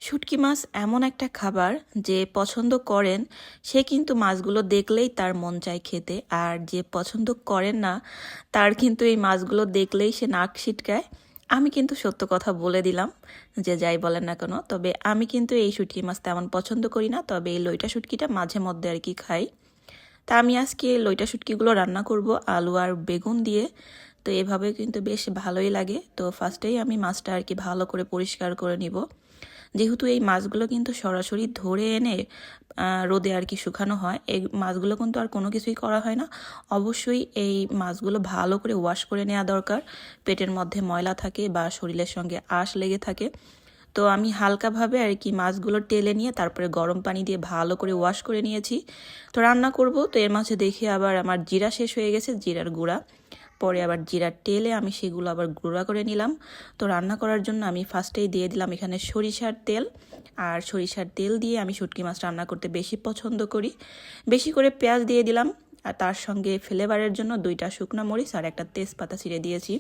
শুটকি মাছ এমন একটা খাবার যে পছন্দ করেন সে কিন্তু মাছগুলো দেখলেই তার মন চায় খেতে, আর যে পছন্দ করেন না তার কিন্তু এই মাছগুলো দেখলেই সে নাক সিটকায়। আমি কিন্তু সত্য কথা বলে দিলাম, যে যাই বলেন না কেন, তবে আমি কিন্তু এই শুটকি মাছ তেমন পছন্দ করি না, তবে এই লইটা শুটকিটা মাঝে মধ্যে আর কি খাই। তা আমি আজকে লইটা শুটকিগুলো রান্না করব আলু আর বেগুন দিয়ে। তো এভাবে কিন্তু বেশ ভালোই লাগে। তো ফার্স্টেই আমি মাছটা আর কি ভালো করে পরিষ্কার করে নিব, যেহেতু এই মাছগুলো কিন্তু সরাসরি ধরে এনে রোদে আর কি শুকানো হয়। এই মাছগুলো কিন্তু আর কোনো কিছুই করা হয় না। অবশ্যই এই মাছগুলো ভালো করে ওয়াশ করে নেওয়া দরকার। পেটের মধ্যে ময়লা থাকে বা শরীরের সঙ্গে আঁশ লেগে থাকে। তো আমি হালকাভাবে আর কি মাছগুলো টেলে নিয়ে তারপরে গরম পানি দিয়ে ভালো করে ওয়াশ করে নিয়েছি। তো রান্না করব, তো এর মাঝে দেখি আবার আমার জিরা শেষ হয়ে গেছে, জিরার গুঁড়া। পরে আবার জিরা টেলে আমি সেগুলো আবার গুঁড়া করে নিলাম। তো রান্না করার জন্য আমি ফার্স্টেই দিয়ে দিলাম এখানে সরিষার তেল। আর সরিষার তেল দিয়ে আমি শুটকি মাছ রান্না করতে বেশি পছন্দ করি। বেশি করে পেঁয়াজ দিয়ে দিলাম, আর তার সঙ্গে ফ্লেভারের জন্য 2টা শুকনো মরিচ আর একটা তেজপাতা ছিঁড়ে দিয়েছি।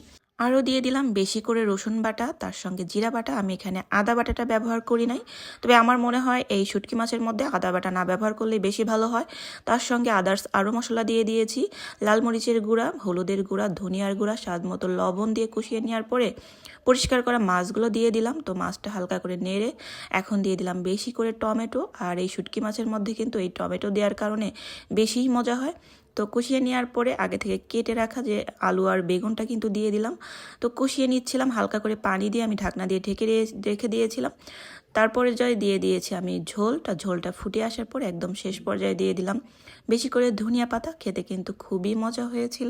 আরও দিয়ে দিলাম বেশি করে রসুন বাটা, তার সঙ্গে জিরা বাটা। আমি এখানে আদা বাটাটা ব্যবহার করি নাই, তবে আমার মনে হয় এই শুটকি মাছের মধ্যে আদা বাটা না ব্যবহার করলে বেশি ভালো হয়। তার সঙ্গে আদার্স আরও মশলা দিয়ে দিয়েছি, লাল মরিচের গুঁড়া, হলুদের গুঁড়া, ধনিয়ার গুঁড়া, স্বাদ মতো লবণ দিয়ে কষিয়ে নেওয়ার পরে পরিষ্কার করা মাছগুলো দিয়ে দিলাম। তো মাছটা হালকা করে নেড়ে এখন দিয়ে দিলাম বেশি করে টমেটো। আর এই শুটকি মাছের মধ্যে কিন্তু এই টমেটো দেওয়ার কারণে বেশিই মজা হয়। তো কষিয়ে নেওয়ার পরে আগে থেকে কেটে রাখা যে আলু আর বেগুনটা কিন্তু দিয়ে দিলাম। তো কষিয়ে নিচ্ছিলাম হালকা করে পানি দিয়ে, আমি ঢাকনা দিয়ে ঢেকে রেখে দিয়েছিলাম। তারপরে দিয়ে দিয়েছি আমি ঝোলটা ফুটে আসার পরে একদম শেষ পর্যায়ে দিয়ে দিলাম বেশি করে ধনিয়া পাতা। খেতে কিন্তু খুবই মজা হয়েছিল।